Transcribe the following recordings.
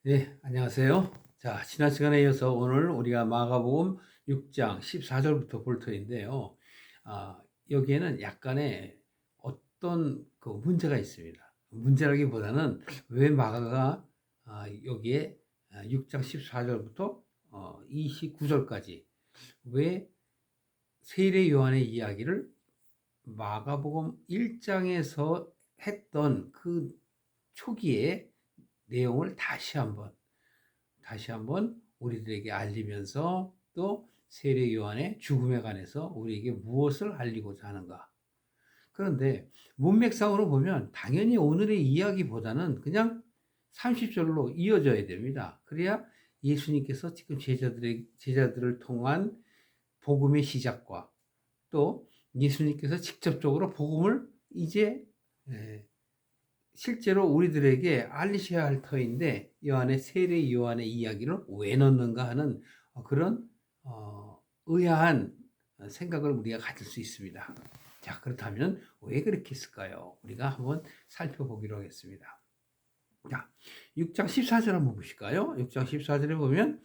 네, 안녕하세요. 자, 지난 시간에 이어서 오늘 우리가 마가복음 6장 14절부터 볼 터인데요. 여기에는 약간의 어떤 그 문제가 있습니다. 문제라기보다는 왜 마가가 여기에 6장 14절부터 29절까지 왜 세례 요한의 이야기를 마가복음 1장에서 했던 그 초기의 내용을 다시 한번 우리들에게 알리면서 또 세례 요한의 죽음에 관해서 우리에게 무엇을 알리고자 하는가. 그런데 문맥상으로 보면 당연히 오늘의 이야기보다는 그냥 30절로 이어져야 됩니다. 그래야 예수님께서 지금 제자들을 통한 복음의 시작과 또 예수님께서 직접적으로 복음을 이제 실제로 우리들에게 알리셔야 할 터인데 요한의 세례 요한의 이야기를 왜 넣는가 하는 그런 의아한 생각을 우리가 가질 수 있습니다. 자, 그렇다면 왜 그렇게 했을까요? 우리가 한번 살펴보기로 하겠습니다. 자, 6장 14절 한번 보실까요? 6장 14절에 보면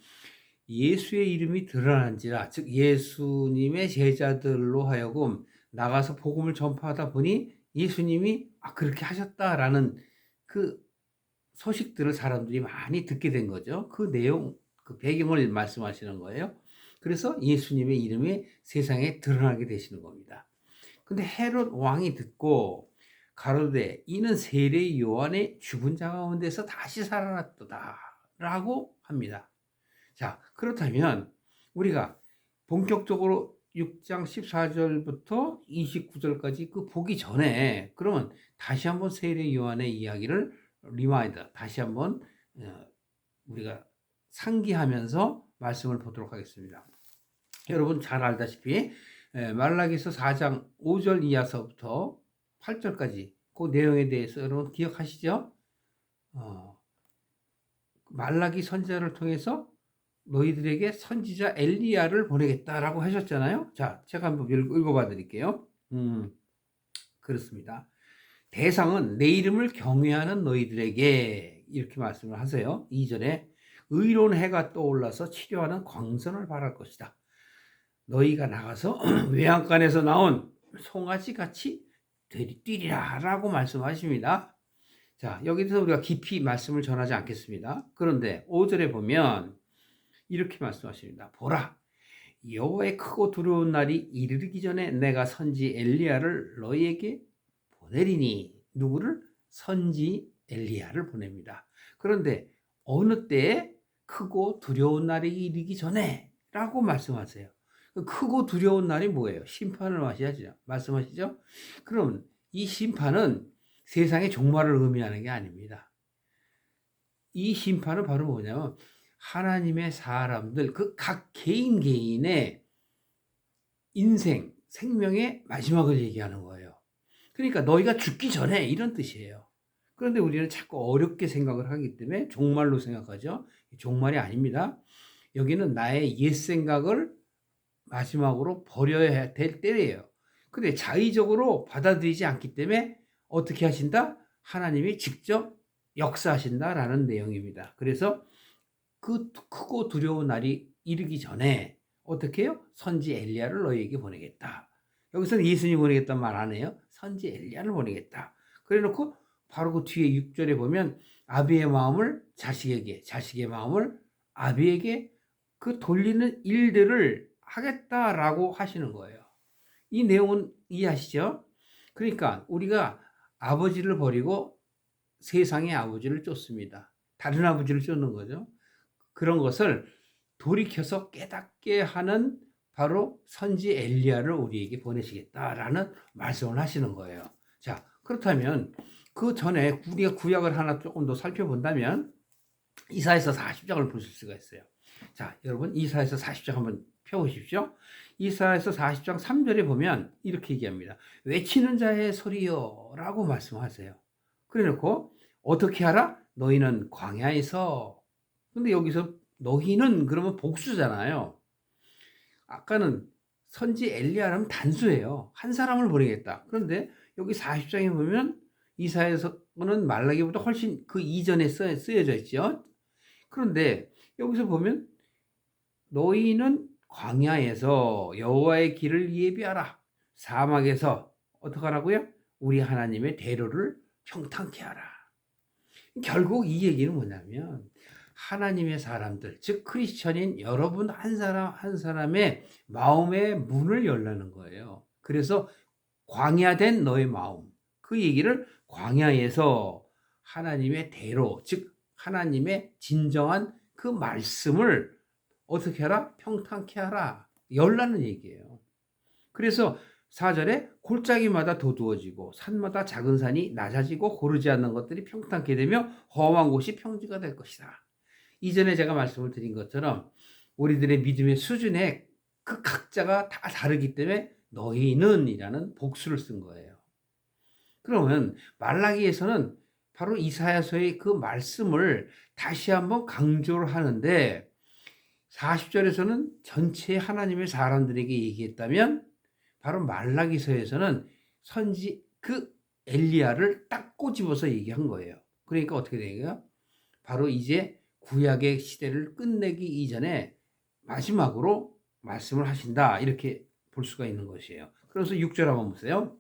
예수의 이름이 드러난지라, 즉 예수님의 제자들로 하여금 나가서 복음을 전파하다 보니 예수님이 그렇게 하셨다라는 그 소식들을 사람들이 많이 듣게 된 거죠. 그 내용, 그 배경을 말씀하시는 거예요. 그래서 예수님의 이름이 세상에 드러나게 되시는 겁니다. 근데 헤롯 왕이 듣고 가로되 이는 세례 요한의 죽은 자 가운데서 다시 살아났도다라고 합니다. 자, 그렇다면 우리가 본격적으로 6장 14절부터 29절까지 그 보기 전에 그러면 다시 한번 세례 요한의 이야기를 다시 한번 우리가 상기하면서 말씀을 보도록 하겠습니다. 여러분 잘 알다시피 말라기서 4장 5절 이하서부터 8절까지 그 내용에 대해서 여러분 기억하시죠? 말라기 선지자를 통해서 너희들에게 선지자 엘리야를 보내겠다라고 하셨잖아요. 자, 제가 한번 읽어봐 드릴게요. 그렇습니다. 대상은 내 이름을 경외하는 너희들에게 이렇게 말씀을 하세요. 2절에 의로운 해가 떠올라서 치료하는 광선을 바랄 것이다. 너희가 나가서 외양간에서 나온 송아지같이 뛰리라 라고 말씀하십니다. 자, 여기서 우리가 깊이 말씀을 전하지 않겠습니다. 그런데 5절에 보면 이렇게 말씀하십니다. 보라, 여호와의 크고 두려운 날이 이르기 전에 내가 선지 엘리야를 너희에게 보내리니. 누구를? 선지 엘리야를 보냅니다. 그런데 어느 때에? 크고 두려운 날이 이르기 전에 라고 말씀하세요. 크고 두려운 날이 뭐예요? 심판을 말씀하시죠? 그럼 이 심판은 세상의 종말을 의미하는 게 아닙니다. 이 심판은 바로 뭐냐면 하나님의 사람들, 그 각 개인의 인생, 생명의 마지막을 얘기하는 거예요. 그러니까 너희가 죽기 전에 이런 뜻이에요. 그런데 우리는 자꾸 어렵게 생각을 하기 때문에 종말로 생각하죠. 종말이 아닙니다. 여기는 나의 옛 생각을 마지막으로 버려야 될 때예요. 근데 자의적으로 받아들이지 않기 때문에 어떻게 하신다? 하나님이 직접 역사하신다라는 내용입니다. 그래서 그 크고 두려운 날이 이르기 전에 어떻게 해요? 선지 엘리야를 너희에게 보내겠다. 여기서는 예수님 보내겠다는 말 안 해요. 선지 엘리야를 보내겠다. 그래 놓고 바로 그 뒤에 6절에 보면 아비의 마음을 자식에게, 자식의 마음을 아비에게 그 돌리는 일들을 하겠다라고 하시는 거예요. 이 내용은 이해하시죠? 그러니까 우리가 아버지를 버리고 세상의 아버지를 쫓습니다. 다른 아버지를 쫓는 거죠. 그런 것을 돌이켜서 깨닫게 하는 바로 선지 엘리야를 우리에게 보내시겠다라는 말씀을 하시는 거예요. 자, 그렇다면 그 전에 우리가 구약을 하나 조금 더 살펴본다면 이사야서 40장을 보실 수가 있어요. 자, 여러분 이사야서 40장 한번 펴보십시오. 이사야서 40장 3절에 보면 이렇게 얘기합니다. 외치는 자의 소리요 라고 말씀하세요. 그래놓고 어떻게 하라? 너희는 광야에서. 근데 여기서 너희는 그러면 복수잖아요. 아까는 선지 엘리야라면 단수예요. 한 사람을 보내겠다. 그런데 여기 40장에 보면 이사야서는 말라기보다 훨씬 그 이전에 쓰여져 있죠. 그런데 여기서 보면 너희는 광야에서 여호와의 길을 예비하라. 사막에서 어떻게 하라고요? 우리 하나님의 대로를 평탄케 하라. 결국 이 얘기는 뭐냐면 하나님의 사람들, 즉 크리스천인 여러분 한 사람 한 사람의 마음의 문을 열라는 거예요. 그래서 광야된 너의 마음, 그 얘기를 광야에서 하나님의 대로, 즉 하나님의 진정한 그 말씀을 어떻게 하라? 평탄케 하라. 열라는 얘기예요. 그래서 4절에 골짜기마다 도두어지고 산마다 작은 산이 낮아지고 고르지 않는 것들이 평탄케 되며 험한 곳이 평지가 될 것이다. 이전에 제가 말씀을 드린 것처럼 우리들의 믿음의 수준에 그 각자가 다 다르기 때문에 너희는 이라는 복수를 쓴 거예요. 그러면 말라기에서는 바로 이사야서의 그 말씀을 다시 한번 강조를 하는데 40절에서는 전체 하나님의 사람들에게 얘기했다면 바로 말라기서에서는 선지 그 엘리야를 딱 꼬집어서 얘기한 거예요. 그러니까 어떻게 되겠어요? 바로 이제 구약의 시대를 끝내기 이전에 마지막으로 말씀을 하신다. 이렇게 볼 수가 있는 것이에요. 그래서 6절 한번 보세요.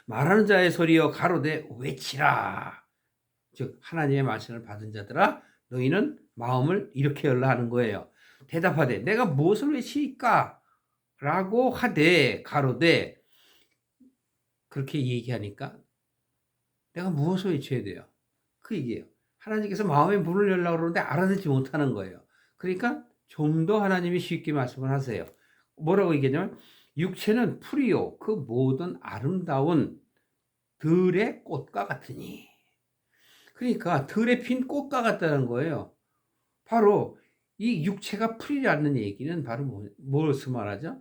말하는 자의 소리여 가로되 외치라. 즉 하나님의 말씀을 받은 자들아 너희는 마음을 이렇게 열라 하는 거예요. 대답하되 내가 무엇을 외치리까? 라고 하되 가로되 그렇게 얘기하니까 내가 무엇을 외쳐야 돼요? 그 얘기예요. 하나님께서 마음의 문을 열라고 그러는데 알아듣지 못하는 거예요. 그러니까 좀 더 하나님이 쉽게 말씀을 하세요. 뭐라고 얘기하냐면 육체는 풀이요 그 모든 아름다운 들의 꽃과 같으니. 그러니까 들에 핀 꽃과 같다는 거예요. 바로 이 육체가 풀이라는 얘기는 바로 무엇을 말하죠?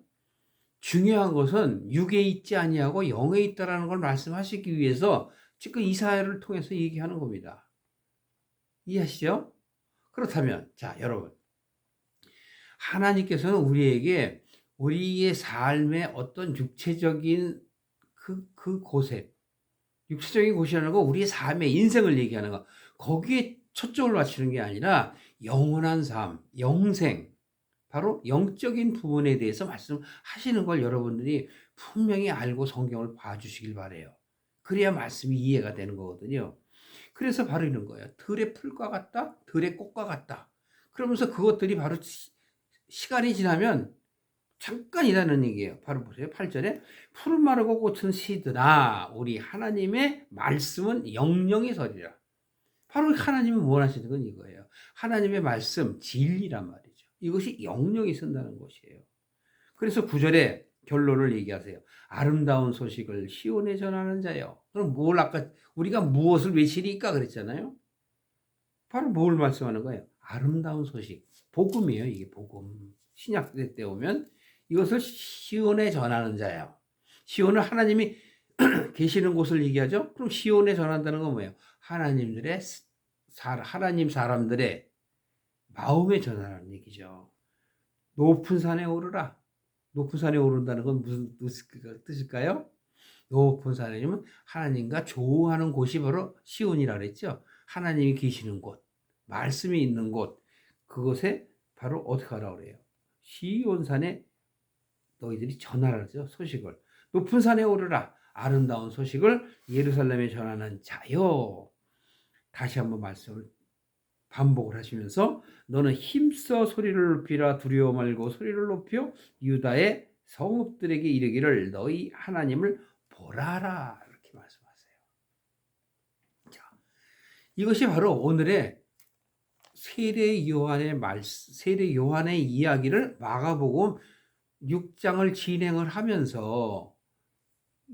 중요한 것은 육에 있지 아니하고 영에 있다라는 걸 말씀하시기 위해서 지금 이사야를 통해서 얘기하는 겁니다. 이해하시죠? 그렇다면 자 여러분 하나님께서는 우리에게 우리의 삶의 어떤 육체적인 그 곳에 육체적인 곳이라는 거 우리의 삶의 인생을 얘기하는 거 거기에 초점을 맞추는 게 아니라 영원한 삶, 영생 바로 영적인 부분에 대해서 말씀하시는 걸 여러분들이 분명히 알고 성경을 봐주시길 바래요. 그래야 말씀이 이해가 되는 거거든요. 그래서 바로 이런 거예요. 들의 풀과 같다, 들의 꽃과 같다. 그러면서 그것들이 바로 시간이 지나면 잠깐이라는 얘기예요. 바로 보세요. 8절에 풀은 마르고 꽃은 시드나 우리 하나님의 말씀은 영영이 서리라. 바로 하나님은 원하시는 건 이거예요. 하나님의 말씀, 진리란 말이죠. 이것이 영영이 선다는 것이에요. 그래서 9절에 결론을 얘기하세요. 아름다운 소식을 시온에 전하는 자요. 그럼 뭘 아까 우리가 무엇을 외치리까 그랬잖아요. 바로 뭘 말씀하는 거예요? 아름다운 소식. 복음이에요. 이게 복음. 신약 때 오면 이것을 시온에 전하는 자예요. 시온은 하나님이 계시는 곳을 얘기하죠. 그럼 시온에 전한다는 건 뭐예요? 하나님 사람들의 마음에 전하는 얘기죠. 높은 산에 오르라. 높은 산에 오른다는 건 무슨 뜻일까요? 높은 산이면 하나님과 조우하는 곳이 바로 시온이라 그랬죠. 하나님이 계시는 곳, 말씀이 있는 곳, 그곳에 바로 어떻게 하라고 그래요? 시온산에 너희들이 전하라죠. 소식을. 높은 산에 오르라. 아름다운 소식을 예루살렘에 전하는 자요. 다시 한번 말씀을 반복을 하시면서 너는 힘써 소리를 높이라 두려워 말고 소리를 높여 유다의 성읍들에게 이르기를 너희 하나님을 보라라 이렇게 말씀하세요. 자, 이것이 바로 오늘의 세례 요한의 이야기를 마가복음 6장을 진행을 하면서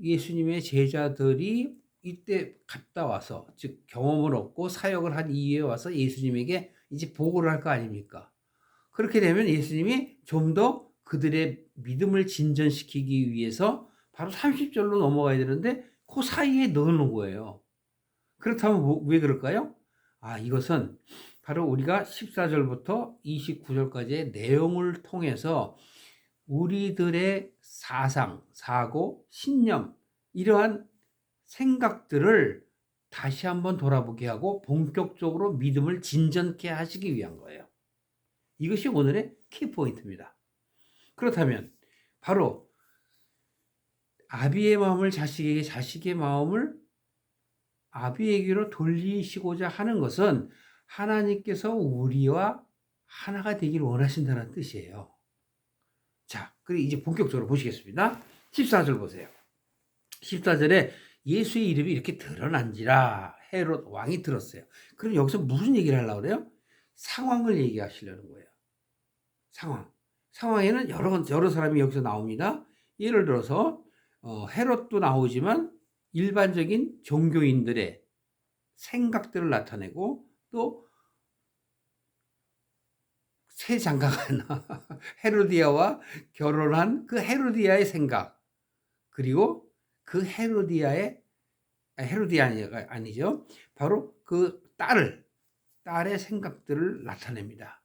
예수님의 제자들이 이때 갔다 와서 즉 경험을 얻고 사역을 한 이후에 와서 예수님에게 이제 보고를 할 거 아닙니까? 그렇게 되면 예수님이 좀 더 그들의 믿음을 진전시키기 위해서 바로 30절로 넘어가야 되는데 그 사이에 넣어놓은 거예요. 그렇다면 왜 그럴까요? 이것은 바로 우리가 14절부터 29절까지의 내용을 통해서 우리들의 사상, 사고, 신념 이러한 생각들을 다시 한번 돌아보게 하고 본격적으로 믿음을 진전케 하시기 위한 거예요. 이것이 오늘의 키포인트입니다. 그렇다면 바로 아비의 마음을 자식에게, 자식의 마음을 아비에게로 돌리시고자 하는 것은 하나님께서 우리와 하나가 되기를 원하신다는 뜻이에요. 자, 그리고 이제 본격적으로 보시겠습니다. 14절 보세요. 14절에 예수의 이름이 이렇게 드러난지라 헤롯 왕이 들었어요. 그럼 여기서 무슨 얘기를 하려고 그래요? 상황을 얘기하시려는 거예요. 상황에는 여러 사람이 여기서 나옵니다. 예를 들어서 헤롯도 나오지만 일반적인 종교인들의 생각들을 나타내고 또 새 장가간 헤로디아와 결혼한 그 헤로디아의 생각, 그리고 그 헤로디아가 아니죠. 바로 그 딸의 생각들을 나타냅니다.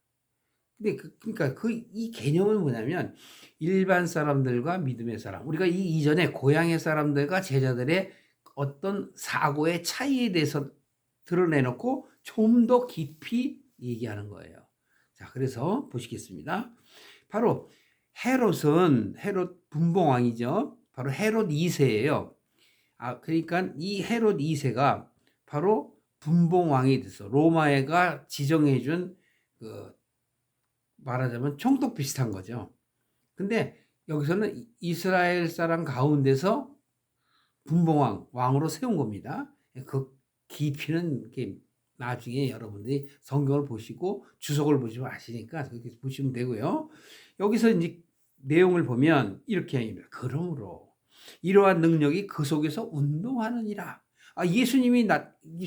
근데 그러니까 이 개념은 뭐냐면 일반 사람들과 믿음의 사람, 우리가 이 이전에 고향의 사람들과 제자들의 어떤 사고의 차이에 대해서 드러내놓고 좀 더 깊이 얘기하는 거예요. 자, 그래서 보시겠습니다. 바로 헤롯 분봉왕이죠. 바로 헤롯 2세예요. 그러니까 이 헤롯 2세가 바로 분봉왕이 돼서 로마가 지정해준 말하자면 총독 비슷한 거죠. 근데 여기서는 이스라엘 사람 가운데서 왕으로 세운 겁니다. 그 깊이는 나중에 여러분들이 성경을 보시고 주석을 보시면 아시니까 그렇게 보시면 되고요. 여기서 이제 내용을 보면 이렇게 합니다. 그러므로 이러한 능력이 그 속에서 운동하느니라. 예수님이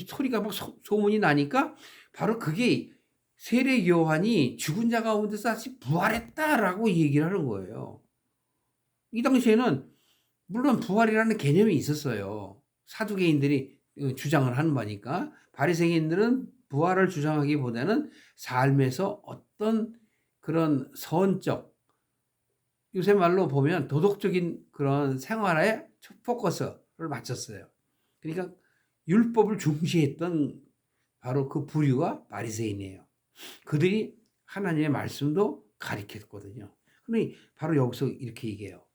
소리가 막 소문이 나니까 바로 그게 세례 요한이 죽은 자 가운데서 다시 부활했다라고 얘기를 하는 거예요. 이 당시에는 물론 부활이라는 개념이 있었어요. 사두개인들이 주장을 하는 바니까. 바리새인들은 부활을 주장하기보다는 삶에서 어떤 그런 선적, 요새 말로 보면 도덕적인 그런 생활에 포커스를 맞췄어요. 그러니까 율법을 중시했던 바로 그 부류가 바리새인이에요. 그들이 하나님의 말씀도 가리켰거든요. 근데 바로 여기서 이렇게 얘기해요.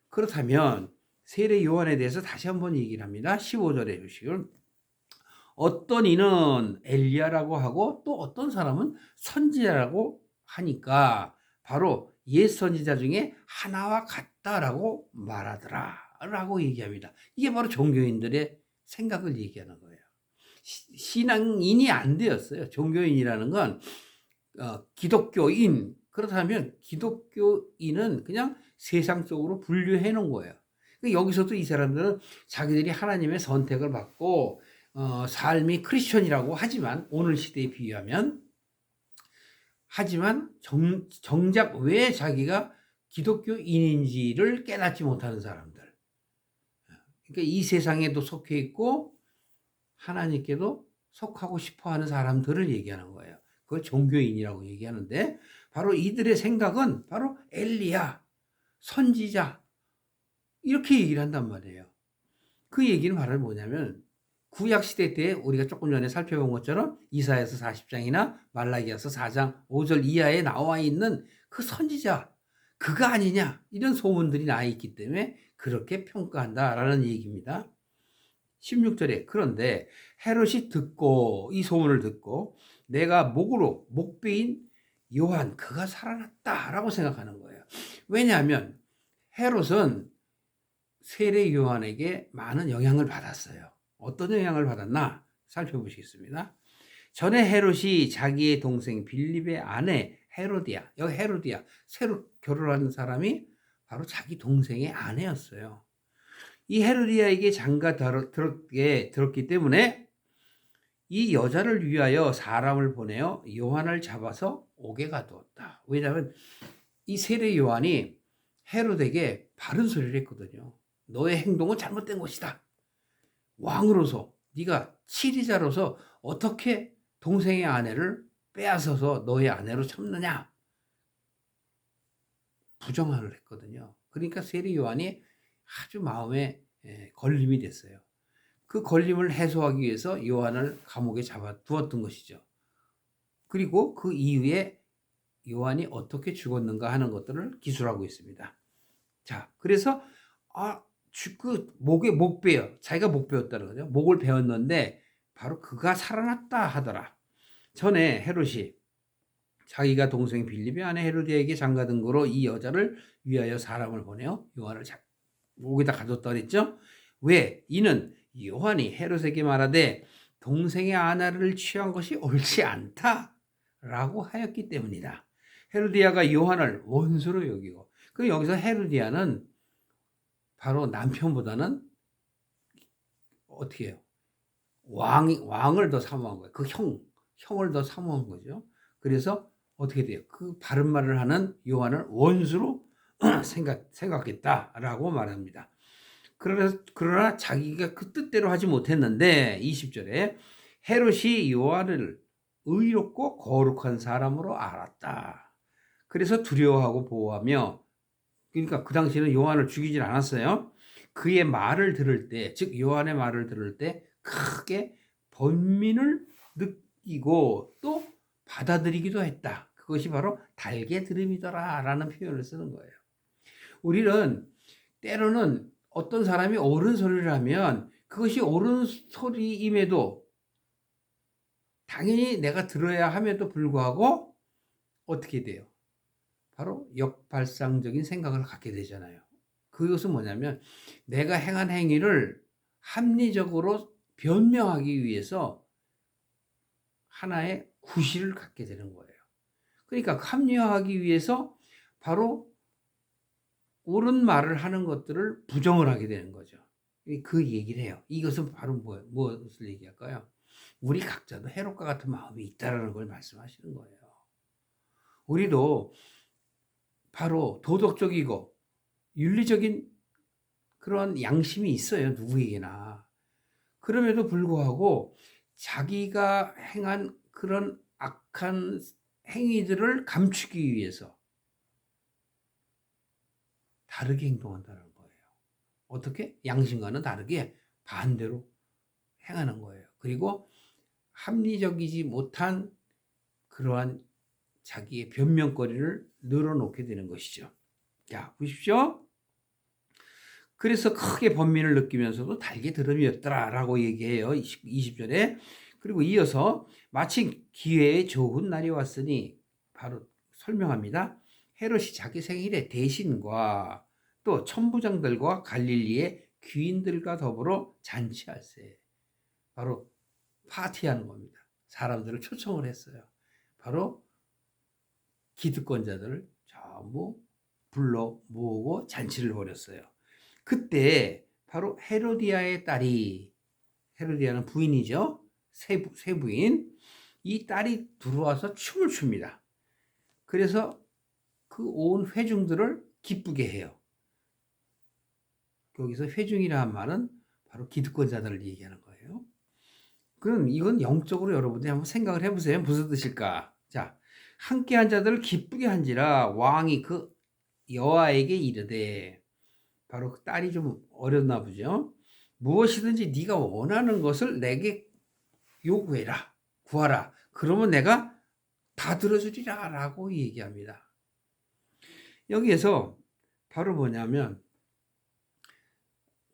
그렇다면 세례 요한에 대해서 다시 한번 얘기를 합니다. 15절에 보시면 어떤 이는 엘리야라고 하고 또 어떤 사람은 선지자라고 하니까 바로 옛 선지자 중에 하나와 같다라고 말하더라 라고 얘기합니다. 이게 바로 종교인들의 생각을 얘기하는 거예요. 신앙인이 안 되었어요. 종교인이라는 건 기독교인, 그렇다면 기독교인은 그냥 세상 속으로 분류해 놓은 거예요. 여기서도 이 사람들은 자기들이 하나님의 선택을 받고 삶이 크리스천이라고 하지만 오늘 시대에 비유하면 하지만 정작 왜 자기가 기독교인인지를 깨닫지 못하는 사람들. 그러니까 이 세상에도 속해 있고 하나님께도 속하고 싶어하는 사람들을 얘기하는 거예요. 그걸 종교인이라고 얘기하는데 바로 이들의 생각은 바로 엘리야, 선지자 이렇게 얘기를 한단 말이에요. 그 얘기는 바로 뭐냐면 구약 시대 때 우리가 조금 전에 살펴본 것처럼 이사야서 40장이나 말라기야서 4장 5절 이하에 나와 있는 그 선지자 그가 아니냐 이런 소문들이 나 있기 때문에 그렇게 평가한다라는 얘기입니다. 16절에 그런데 헤롯이 듣고 이 소문을 듣고 내가 목배인 요한 그가 살아났다라고 생각하는 거예요. 왜냐하면 헤롯은 세례 요한에게 많은 영향을 받았어요. 어떤 영향을 받았나 살펴보시겠습니다. 전에 헤롯이 자기의 동생 빌립의 아내 헤로디아, 여기 헤로디아 새로 결혼한 사람이 바로 자기 동생의 아내였어요. 이 헤로디아에게 장가 들었기 때문에 이 여자를 위하여 사람을 보내어 요한을 잡아서 옥에 가두었다. 왜냐하면 이 세례 요한이 헤롯에게 바른 소리를 했거든요. 너의 행동은 잘못된 것이다. 왕으로서 네가 치리자로서 어떻게 동생의 아내를 빼앗아서 너의 아내로 참느냐. 부정을 했거든요. 그러니까 세례 요한이 아주 마음에 걸림이 됐어요. 그 걸림을 해소하기 위해서 요한을 감옥에 잡아두었던 것이죠. 그리고 그 이후에 요한이 어떻게 죽었는가 하는 것들을 기술하고 있습니다. 자, 그래서 그 목 베어, 자기가 목 베었다는 거죠. 목을 베었는데 바로 그가 살아났다 하더라. 전에 헤롯이 자기가 동생 빌립의 아내 헤로디아에게 장가든 거로 이 여자를 위하여 사람을 보내어 요한을 목에다 가뒀다 그랬죠. 왜? 이는 요한이 헤롯에게 말하되 동생의 아내를 취한 것이 옳지 않다라고 하였기 때문이다. 헤로디아가 요한을 원수로 여기고, 그 여기서 헤로디아는 바로 남편보다는 어떻게 해요? 왕을 더 사모한 거예요. 그 형을 더 사모한 거죠. 그래서 어떻게 돼요? 그 바른 말을 하는 요한을 원수로 생각했다라고 말합니다. 그러나 자기가 그 뜻대로 하지 못했는데 20절에 헤롯이 요한을 의롭고 거룩한 사람으로 알았다. 그래서 두려워하고 보호하며, 그러니까 그 당시에는 요한을 죽이질 않았어요. 그의 말을 들을 때, 즉 요한의 말을 들을 때 크게 번민을 느끼고 또 받아들이기도 했다. 그것이 바로 달게 들음이더라라는 표현을 쓰는 거예요. 우리는 때로는 어떤 사람이 옳은 소리를 하면 그것이 옳은 소리임에도 당연히 내가 들어야 함에도 불구하고 어떻게 돼요? 바로 역발상적인 생각을 갖게 되잖아요. 그것은 뭐냐면 내가 행한 행위를 합리적으로 변명하기 위해서 하나의 구실을 갖게 되는 거예요. 그러니까 합리화하기 위해서 바로 옳은 말을 하는 것들을 부정을 하게 되는 거죠. 그 얘기를 해요. 이것은 바로 무엇을 얘기할까요? 우리 각자도 헤롯과 같은 마음이 있다는 걸 말씀하시는 거예요. 우리도 바로 도덕적이고 윤리적인 그런 양심이 있어요. 누구에게나. 그럼에도 불구하고 자기가 행한 그런 악한 행위들을 감추기 위해서 다르게 행동한다는 거예요. 어떻게? 양심과는 다르게 반대로 행하는 거예요. 그리고 합리적이지 못한 그러한 자기의 변명거리를 늘어놓게 되는 것이죠. 자, 보십시오. 그래서 크게 번민을 느끼면서도 달게 들음이었더라라고 얘기해요. 20절에. 그리고 이어서 마침 기회에 좋은 날이 왔으니 바로 설명합니다. 헤롯이 자기 생일에 대신과 또 천부장들과 갈릴리의 귀인들과 더불어 잔치할세. 바로 파티하는 겁니다. 사람들을 초청을 했어요. 바로 기득권자들을 전부 불러 모으고 잔치를 벌였어요. 그때 바로 헤로디아의 딸이, 헤로디아는 부인이죠. 세부인. 이 딸이 들어와서 춤을 춥니다. 그래서 그 온 회중들을 기쁘게 해요. 여기서 회중이라는 말은 바로 기득권자들을 얘기하는 거예요. 그럼 이건 영적으로 여러분들이 한번 생각을 해보세요. 무슨 뜻일까? 자, 함께한 자들을 기쁘게 한지라 왕이 그 여아에게 이르되, 바로 그 딸이 좀 어렸나 보죠. 무엇이든지 네가 원하는 것을 내게 요구해라, 구하라. 그러면 내가 다 들어주리라 라고 얘기합니다. 여기에서 바로 뭐냐면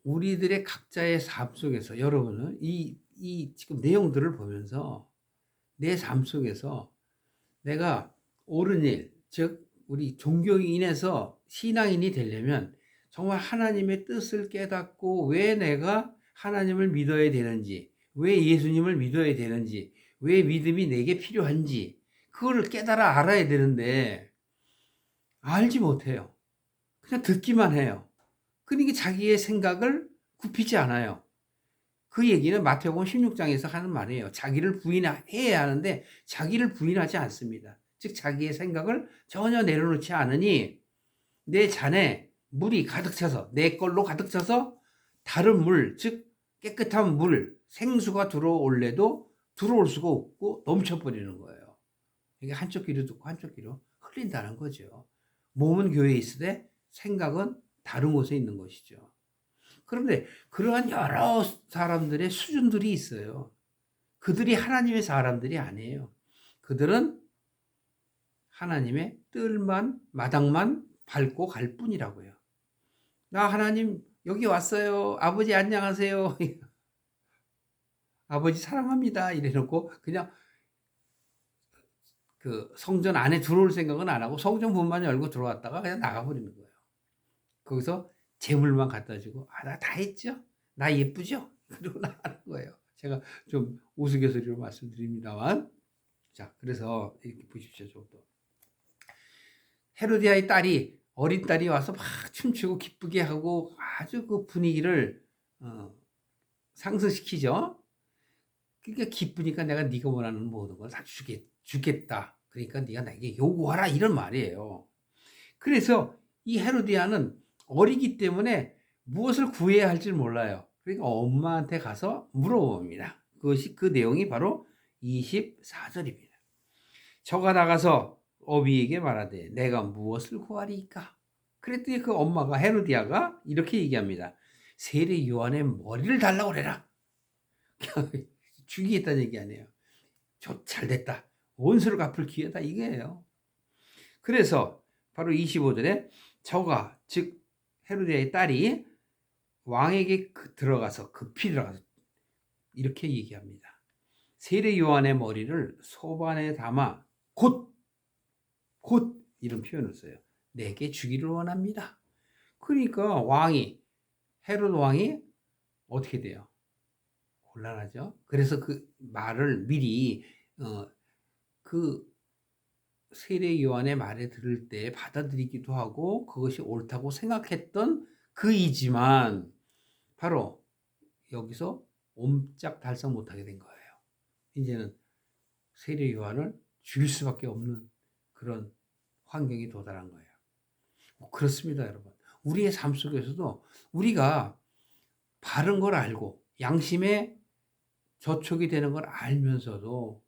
우리들의 각자의 삶 속에서 여러분은 이 지금 내용들을 보면서 내 삶 속에서 내가 옳은 일, 즉 우리 종교인에서 신앙인이 되려면 정말 하나님의 뜻을 깨닫고 왜 내가 하나님을 믿어야 되는지, 왜 예수님을 믿어야 되는지, 왜 믿음이 내게 필요한지 그거를 깨달아 알아야 되는데 알지 못해요. 그냥 듣기만 해요. 그러니까 자기의 생각을 굽히지 않아요. 그 얘기는 마태복음 16장에서 하는 말이에요. 자기를 부인해야 하는데 자기를 부인하지 않습니다. 즉 자기의 생각을 전혀 내려놓지 않으니 내 잔에 물이 가득 차서, 내 걸로 가득 차서 다른 물, 즉 깨끗한 물, 생수가 들어올래도 들어올 수가 없고 넘쳐버리는 거예요. 이게 한쪽 귀로 듣고 한쪽 귀로 흘린다는 거죠. 몸은 교회에 있으되 생각은 다른 곳에 있는 것이죠. 그런데 그러한 여러 사람들의 수준들이 있어요. 그들이 하나님의 사람들이 아니에요. 그들은 하나님의 뜰만, 마당만 밟고 갈 뿐이라고요. 나 하나님 여기 왔어요. 아버지 안녕하세요. 아버지 사랑합니다. 이래놓고 그냥 그 성전 안에 들어올 생각은 안 하고 성전 문만 열고 들어왔다가 그냥 나가버리는 거예요. 거기서 재물만 갖다 주고, 아, 나 다 했죠? 나 예쁘죠? 그러고 나가는 거예요. 제가 좀 우스갯소리로 말씀드립니다만. 자, 그래서 이렇게 보십시오, 저도. 헤로디아의 딸이, 어린 딸이 와서 막 춤추고 기쁘게 하고 아주 그 분위기를 상승시키죠. 그러니까 기쁘니까 내가 네가 원하는 모든 걸 다 주겠다. 그러니까 네가 나에게 요구하라 이런 말이에요. 그래서 이 헤로디아는 어리기 때문에 무엇을 구해야 할지 몰라요. 그러니까 엄마한테 가서 물어봅니다. 그것이 그 내용이 바로 24절입니다. 저가 나가서 어비에게 말하되 내가 무엇을 구하리이까? 그랬더니 그 엄마가 헤로디아가 이렇게 얘기합니다. 세례 요한의 머리를 달라고 그래라. 죽이겠다는 얘기 아니에요. 잘됐다. 원수를 갚을 기회다 이게예요. 그래서 바로 25절에 저가 즉 헤로디아의 딸이 왕에게 들어가서 급히 들어가서 이렇게 얘기합니다. 세례 요한의 머리를 소반에 담아 곧 이런 표현을 써요. 내게 주기를 원합니다. 그러니까 헤롯 왕이 어떻게 돼요? 곤란하죠. 그래서 그 말을 미리 그 세례 요한의 말을 들을 때 받아들이기도 하고 그것이 옳다고 생각했던 그이지만 바로 여기서 옴짝달싹 못하게 된 거예요. 이제는 세례 요한을 죽일 수밖에 없는 그런 환경이 도달한 거예요. 그렇습니다, 여러분. 우리의 삶 속에서도 우리가 바른 걸 알고 양심에 저촉이 되는 걸 알면서도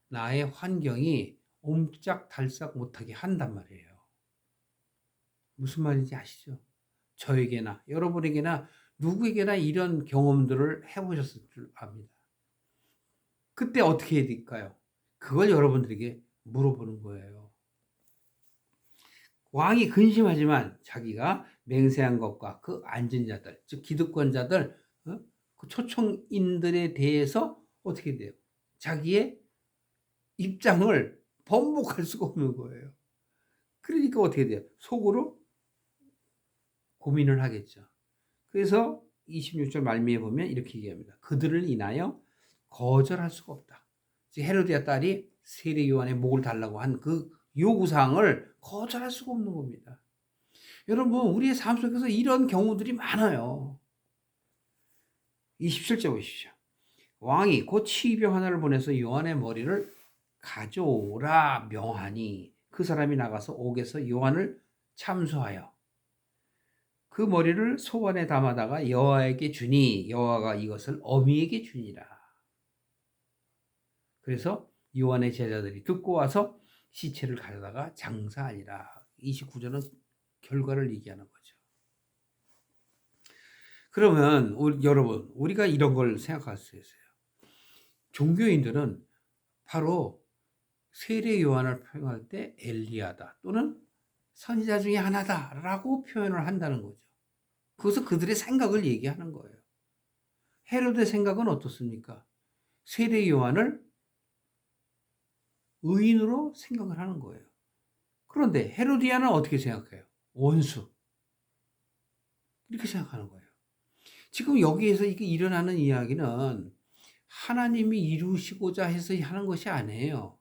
나의 환경이 옴짝달싹 못하게 한단 말이에요. 무슨 말인지 아시죠? 저에게나 여러분에게나 누구에게나 이런 경험들을 해보셨을 줄 압니다. 그때 어떻게 해야 될까요? 그걸 여러분들에게 물어보는 거예요. 왕이 근심하지만 자기가 맹세한 것과 그 앉은 자들, 즉 기득권자들, 그 초청인들에 대해서 어떻게 돼요? 자기의 입장을 번복할 수가 없는 거예요. 그러니까 어떻게 돼요? 속으로 고민을 하겠죠. 그래서 26절 말미에 보면 이렇게 얘기합니다. 그들을 인하여 거절할 수가 없다. 즉 헤로디아 딸이 세례 요한의 목을 달라고 한 그 요구사항을 거절할 수가 없는 겁니다. 여러분 우리의 삶 속에서 이런 경우들이 많아요. 27절 보십시오. 왕이 곧 치의병 하나를 보내서 요한의 머리를 가져오라 명하니 그 사람이 나가서 옥에서 요한을 참수하여 그 머리를 소반에 담아다가 여호와에게 주니 여호와가 이것을 어미에게 주니라. 그래서 요한의 제자들이 듣고 와서 시체를 가져다가 장사하니라. 29절은 결과를 얘기하는 거죠. 그러면 여러분 우리가 이런 걸 생각할 수 있어요. 종교인들은 바로 세례 요한을 표현할 때 엘리야다 또는 선지자 중에 하나다라고 표현을 한다는 거죠. 그것은 그들의 생각을 얘기하는 거예요. 헤롯의 생각은 어떻습니까? 세례 요한을 의인으로 생각을 하는 거예요. 그런데 헤로디아는 어떻게 생각해요? 원수. 이렇게 생각하는 거예요. 지금 여기에서 이게 일어나는 이야기는 하나님이 이루시고자 해서 하는 것이 아니에요.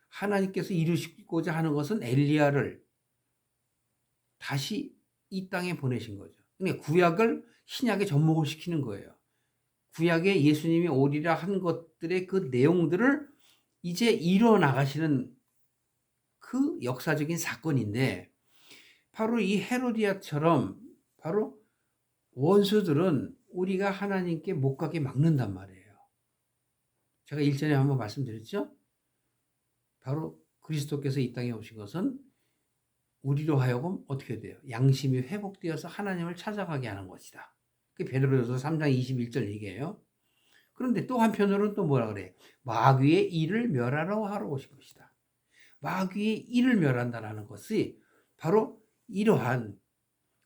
하나님께서 이루시고자 하는 것은 엘리야를 다시 이 땅에 보내신 거죠. 그러니까 구약을 신약에 접목을 시키는 거예요. 구약에 예수님이 오리라 한 것들의 그 내용들을 이제 이뤄나가시는 그 역사적인 사건인데 바로 이 헤로디아처럼 바로 원수들은 우리가 하나님께 못 가게 막는단 말이에요. 제가 일전에 한번 말씀드렸죠? 바로 그리스도께서 이 땅에 오신 것은 우리로 하여금 어떻게 돼요? 양심이 회복되어서 하나님을 찾아가게 하는 것이다. 그게 베드로전서 3장 21절 얘기예요. 그런데 또 한편으로는 또 뭐라 그래? 마귀의 일을 멸하러 하러 오신 것이다. 마귀의 일을 멸한다는 것이 바로 이러한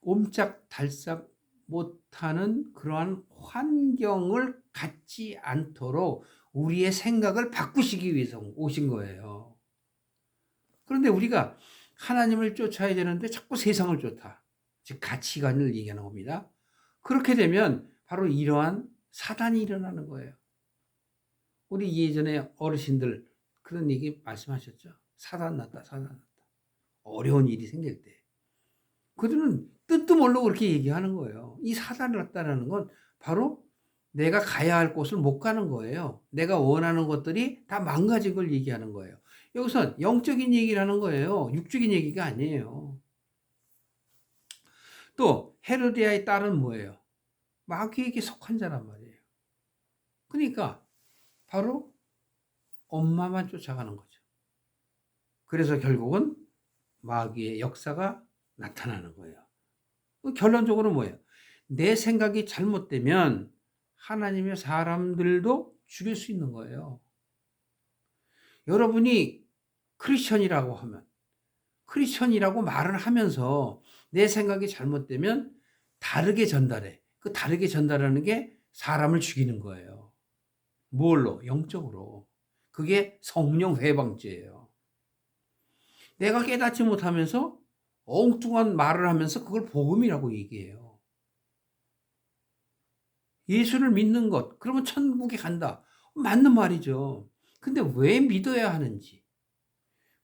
옴짝달싹 못하는 그러한 환경을 갖지 않도록 우리의 생각을 바꾸시기 위해서 오신 거예요. 그런데 우리가 하나님을 쫓아야 되는데 자꾸 세상을 쫓아. 즉 가치관을 얘기하는 겁니다. 그렇게 되면 바로 이러한 사단이 일어나는 거예요. 우리 예전에 어르신들 그런 얘기 말씀하셨죠. 사단 났다, 사단 났다. 어려운 일이 생길 때. 그들은 뜻도 모르고 그렇게 얘기하는 거예요. 이 사단이 났다는 건 바로 내가 가야 할 곳을 못 가는 거예요. 내가 원하는 것들이 다 망가진 걸 얘기하는 거예요. 여기서 영적인 얘기를 하는 거예요. 육적인 얘기가 아니에요. 또 헤로디아의 딸은 뭐예요? 마귀에게 속한 자란 말이에요. 그러니까 바로 엄마만 쫓아가는 거죠. 그래서 결국은 마귀의 역사가 나타나는 거예요. 결론적으로 뭐예요? 내 생각이 잘못되면 하나님의 사람들도 죽일 수 있는 거예요. 여러분이 크리스천이라고 하면, 크리스천이라고 말을 하면서 내 생각이 잘못되면 다르게 전달해. 그 다르게 전달하는 게 사람을 죽이는 거예요. 뭘로? 영적으로. 그게 성령 회방죄예요. 내가 깨닫지 못하면서 엉뚱한 말을 하면서 그걸 복음이라고 얘기해요. 예수를 믿는 것, 그러면 천국에 간다. 맞는 말이죠. 근데 왜 믿어야 하는지,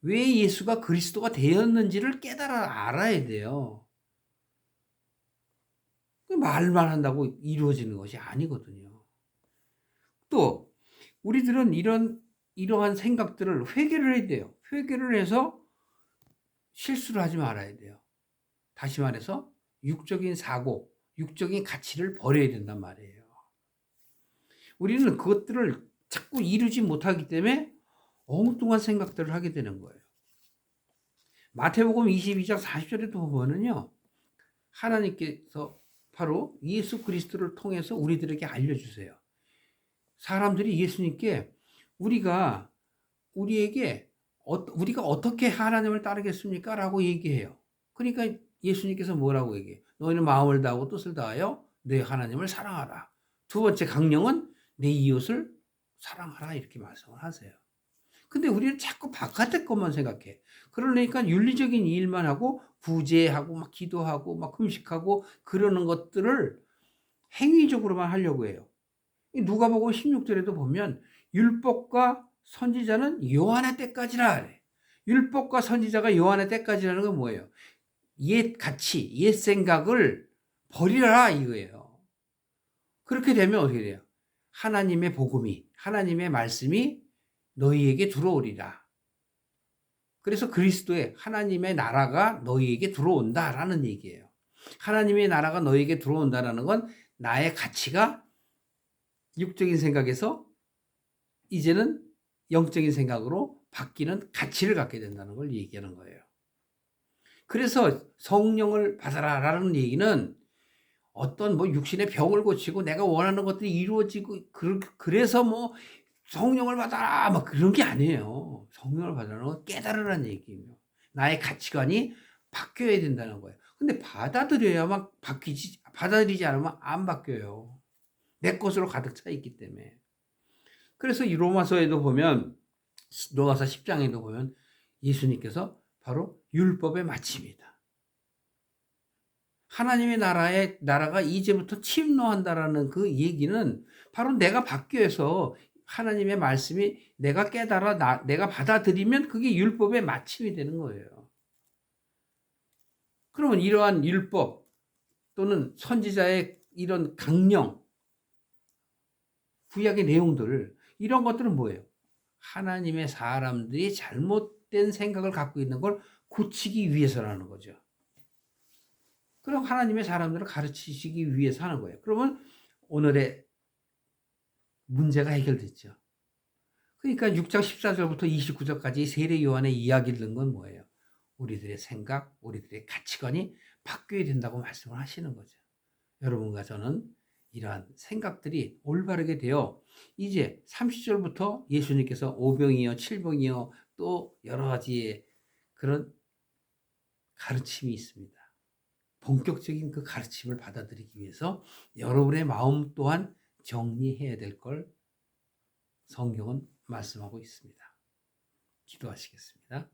왜 예수가 그리스도가 되었는지를 깨달아 알아야 돼요. 말만 한다고 이루어지는 것이 아니거든요. 또 우리들은 이러한 생각들을 회개를 해야 돼요. 회개를 해서 실수를 하지 말아야 돼요. 다시 말해서 육적인 사고, 육적인 가치를 버려야 된단 말이에요. 우리는 그것들을 자꾸 이루지 못하기 때문에 엉뚱한 생각들을 하게 되는 거예요. 마태복음 22장 40절에도 보면은요, 하나님께서 바로 예수 그리스도를 통해서 우리들에게 알려주세요. 사람들이 예수님께 우리가 어떻게 하나님을 따르겠습니까? 라고 얘기해요. 그러니까 예수님께서 뭐라고 얘기해요? 너희는 마음을 다하고 뜻을 다하여 내 하나님을 사랑하라. 두 번째 강령은 내 이웃을 사랑하라. 이렇게 말씀을 하세요. 근데 우리는 자꾸 바깥의 것만 생각해. 그러니까 윤리적인 일만 하고 구제하고 막 기도하고 막 금식하고 그러는 것들을 행위적으로만 하려고 해요. 누가복음 16절에도 보면 율법과 선지자는 요한의 때까지라 그래. 율법과 선지자가 요한의 때까지라는 건 뭐예요? 옛 가치, 옛 생각을 버리라 이거예요. 그렇게 되면 어떻게 돼요? 하나님의 복음이, 하나님의 말씀이 너희에게 들어오리라. 그래서 그리스도의 하나님의 나라가 너희에게 들어온다라는 얘기예요. 하나님의 나라가 너희에게 들어온다라는 건 나의 가치가 육적인 생각에서 이제는 영적인 생각으로 바뀌는 가치를 갖게 된다는 걸 얘기하는 거예요. 그래서 성령을 받아라라는 얘기는 어떤 뭐 육신의 병을 고치고 내가 원하는 것들이 이루어지고 그래서 뭐 성령을 받아라 막 그런 게 아니에요. 성령을 받아라는 건 깨달으라는 얘기예요. 나의 가치관이 바뀌어야 된다는 거예요. 근데 받아들여야만 바뀌지, 받아들이지 않으면 안 바뀌어요. 내 것으로 가득 차 있기 때문에. 그래서 이 로마서에도 보면, 로마서 10장에도 보면 예수님께서 바로 율법의 마침이다. 하나님의 나라가 이제부터 침노한다라는 그 얘기는 바로 내가 바뀌어서 하나님의 말씀이 내가 깨달아 내가 받아들이면 그게 율법의 마침이 되는 거예요. 그러면 이러한 율법 또는 선지자의 이런 강령, 구약의 내용들 이런 것들은 뭐예요? 하나님의 사람들이 잘못된 생각을 갖고 있는 걸 고치기 위해서라는 거죠. 그럼 하나님의 사람들을 가르치시기 위해서 하는 거예요. 그러면 오늘의 문제가 해결됐죠. 그러니까 6장 14절부터 29절까지 세례 요한의 이야기를 넣은 건 뭐예요? 우리들의 생각, 우리들의 가치관이 바뀌어야 된다고 말씀을 하시는 거죠. 여러분과 저는 이러한 생각들이 올바르게 되어 이제 30절부터 예수님께서 오병이어, 칠병이어 또 여러 가지의 그런 가르침이 있습니다. 본격적인 그 가르침을 받아들이기 위해서 여러분의 마음 또한 정리해야 될 걸 성경은 말씀하고 있습니다. 기도하시겠습니다.